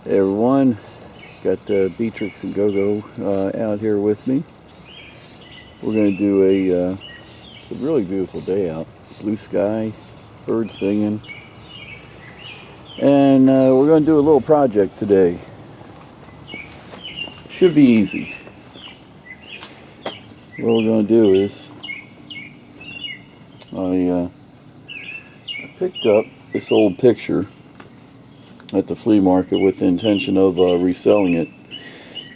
Hey everyone, got Beatrix and Gogo out here with me. We're going to do it's a really beautiful day out. Blue sky, birds singing. And we're going to do a little project today. Should be easy. What we're going to do is, I picked up this old picture at the flea market with the intention of reselling it,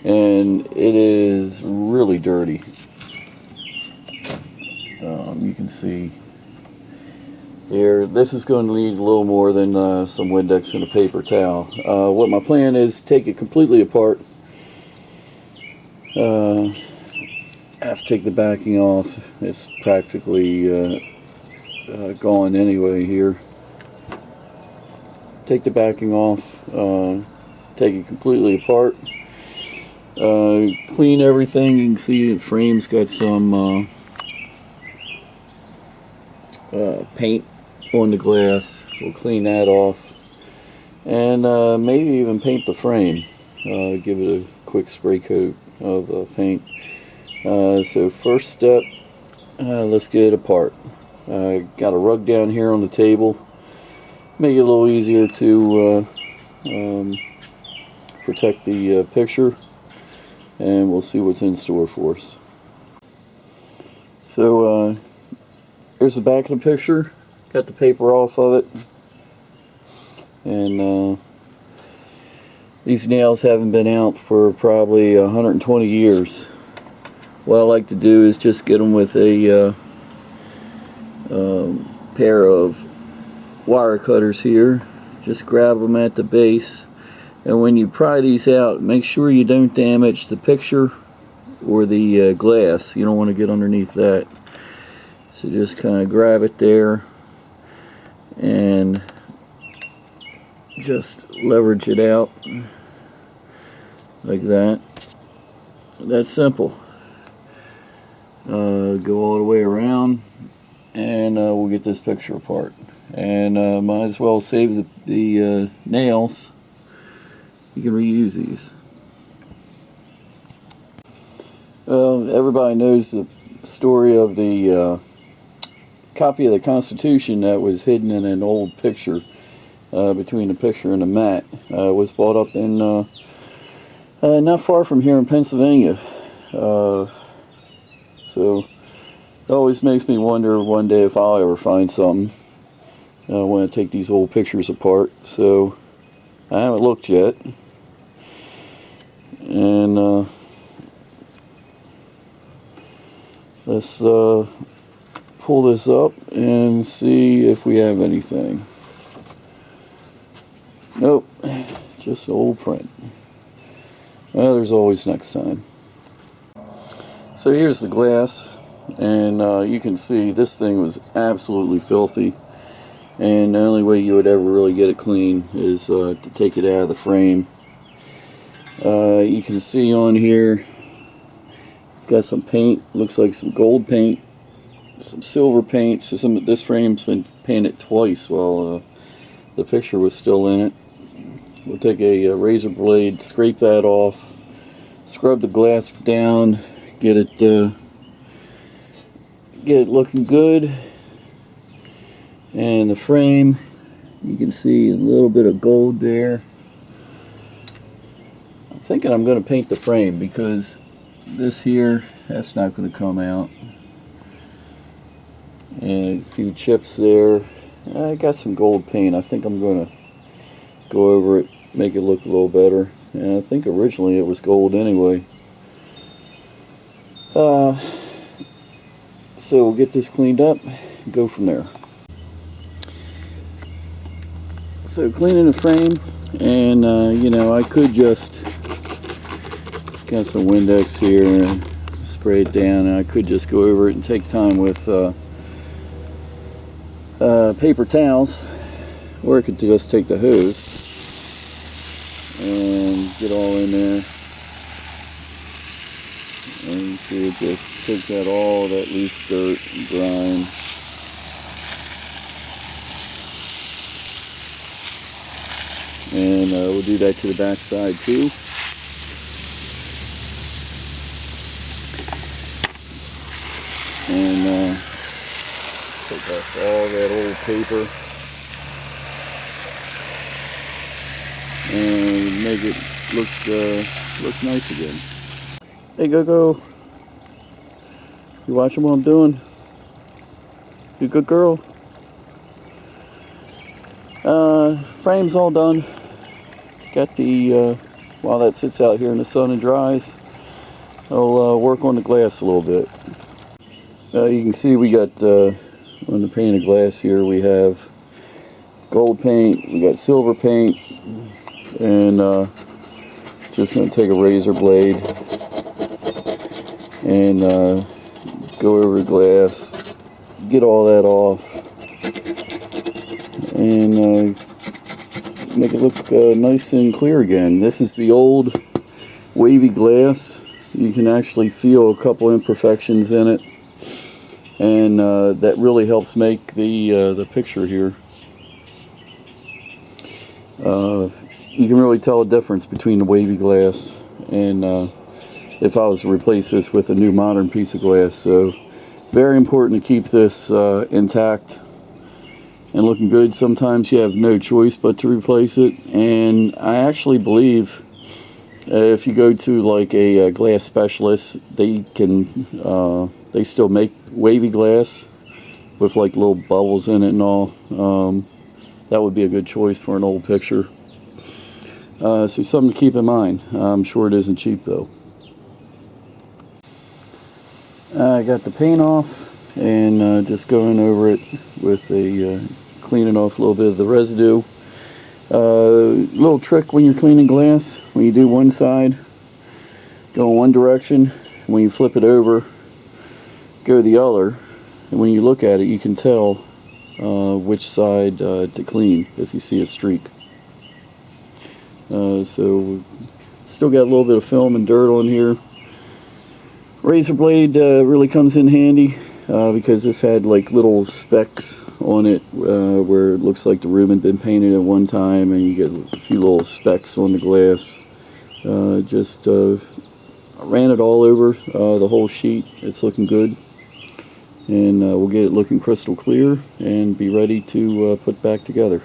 and it is really dirty. You can see here, this is going to need a little more than some Windex and a paper towel. What my plan is, take it completely apart. I have to take the backing off. It's practically gone anyway here. Take the backing off, take it completely apart, clean everything. You can see the frame's got some paint on the glass. We'll clean that off, and maybe even paint the frame. Give it a quick spray coat of paint. So first step, let's get it apart. Got a rug down here on the table. Make it a little easier to protect the picture, and we'll see what's in store for us. So here's the back of the picture. Got the paper off of it, and these nails haven't been out for probably 120 years. What I like to do is just get them with a pair of wire cutters here. Just grab them at the base, and when you pry these out, make sure you don't damage the picture or the glass. You don't want to get underneath that. So just kind of grab it there and just leverage it out like that. That's simple. Go all the way around, and we'll get this picture apart. And might as well save the nails. You can reuse these. Well, everybody knows the story of the copy of the Constitution that was hidden in an old picture between the picture and the mat. It was bought up in not far from here in Pennsylvania. So it always makes me wonder one day if I'll ever find something. I want to take these old pictures apart, so I haven't looked yet. And let's pull this up and see if we have anything. Nope, just old print. Well, there's always next time. So here's the glass, and you can see this thing was absolutely filthy. And the only way you would ever really get it clean is to take it out of the frame. You can see on here, it's got some paint, looks like some gold paint, some silver paint. So this frame's been painted twice while the picture was still in it. We'll take a razor blade, scrape that off, scrub the glass down, get it looking good. And the frame, you can see a little bit of gold there. I'm thinking I'm going to paint the frame because this here, that's not going to come out. And a few chips there. I got some gold paint. I think I'm going to go over it, make it look a little better. And I think originally it was gold anyway. So we'll get this cleaned up and go from there. So cleaning the frame, and you know, I could just got some Windex here and spray it down, and I could just go over it and take time with paper towels, or I could just take the hose and get all in there. And you see it just takes out all that loose dirt and grime. And we'll do that to the back side too. And take off all that old paper and make it look nice again. Hey, go. You watching what I'm doing? You good girl? Frame's all done. Got the, while that sits out here in the sun and dries, I'll work on the glass a little bit. You can see we got, on the pane of glass here, we have gold paint, we got silver paint, and just going to take a razor blade and go over the glass, get all that off, and make it look nice and clear again. This is the old wavy glass. You can actually feel a couple imperfections in it, and that really helps make the picture here. You can really tell a difference between the wavy glass and if I was to replace this with a new modern piece of glass. So very important to keep this intact and looking good. Sometimes you have no choice but to replace it, and I actually believe if you go to like a glass specialist, they can they still make wavy glass with like little bubbles in it and all. That would be a good choice for an old picture. So something to keep in mind. I'm sure it isn't cheap though. I got the paint off and just going over it with a cleaning off a little bit of the residue. Little trick when you're cleaning glass: when you do one side, go in one direction. When you flip it over, go the other. And when you look at it, you can tell which side to clean if you see a streak. So still got a little bit of film and dirt on here. Razor blade really comes in handy because this had like little specks on it where it looks like the room had been painted at one time, and you get a few little specks on the glass. Just ran it all over the whole sheet. It's looking good, and we'll get it looking crystal clear and be ready to put back together.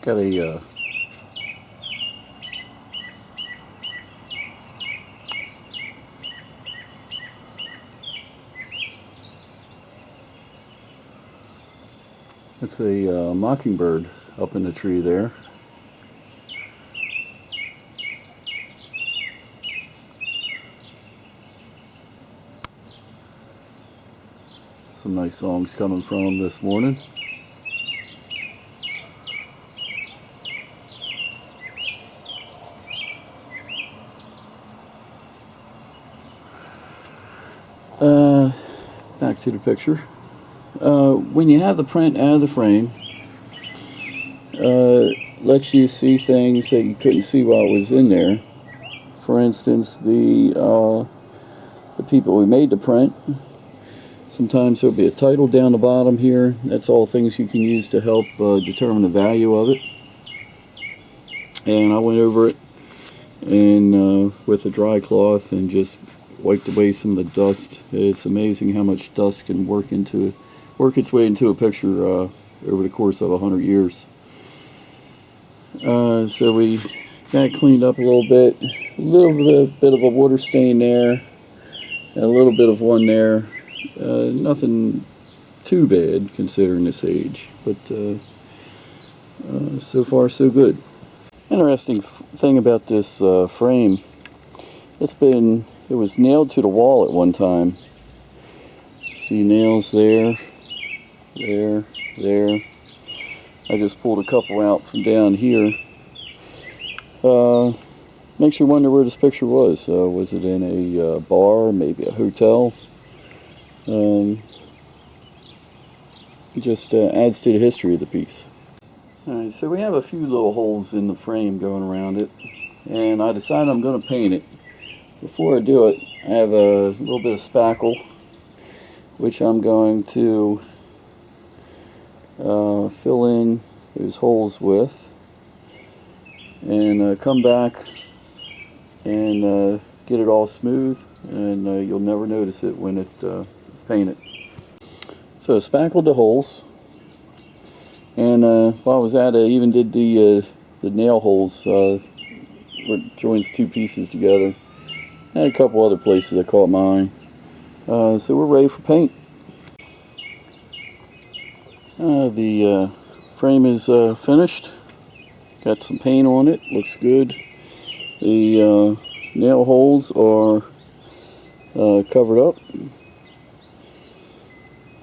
Got a it's a mockingbird up in the tree there. Some nice songs coming from him this morning. Back to the picture. When you have the print out of the frame, lets you see things that you couldn't see while it was in there. For instance, the people who made the print, sometimes there'll be a title down the bottom here. That's all things you can use to help determine the value of it. And I went over it and with a dry cloth and just wiped away some of the dust. It's amazing how much dust can work its way into a picture over the course of 100 years. So we got it cleaned up a little bit of a water stain there, and a little bit of one there. Nothing too bad considering this age, but so far so good. Interesting thing about this frame, it was nailed to the wall at one time. See nails there. I just pulled a couple out from down here. Makes you wonder where this picture was. Was it in a bar, maybe a hotel? Just adds to the history of the piece. Alright, so we have a few little holes in the frame going around it, and I decided I'm going to paint it. Before I do it, I have a little bit of spackle, which I'm going to fill in those holes with. and come back and get it all smooth, and you'll never notice it when it's painted. So I spackled the holes, and while I was at it, I even did the nail holes where it joins two pieces together, and a couple other places that caught my eye. So we're ready for paint. The frame is finished. Got some paint on it, looks good. The nail holes are covered up.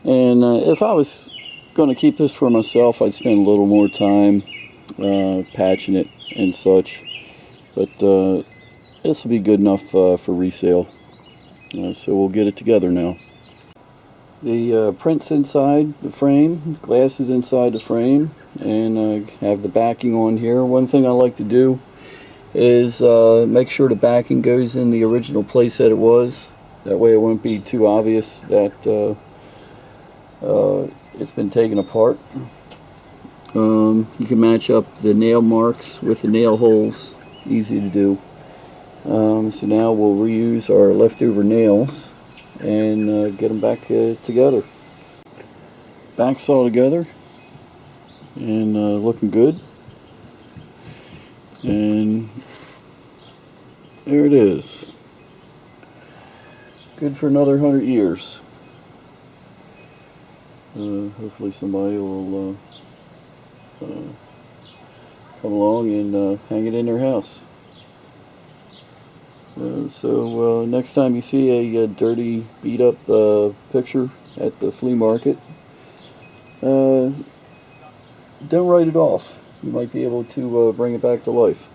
And if I was going to keep this for myself, I'd spend a little more time patching it and such. But this will be good enough for resale. So we'll get it together now. The print's inside the frame, glass is inside the frame, and have the backing on here. One thing I like to do is make sure the backing goes in the original place that it was. That way it won't be too obvious that it's been taken apart. You can match up the nail marks with the nail holes, easy to do. So now we'll reuse our leftover nails and get them back together. Back's all together and looking good. And there it is. Good for another 100 years. Hopefully somebody will come along and hang it in their house. So next time you see a dirty, beat-up picture at the flea market, don't write it off. You might be able to bring it back to life.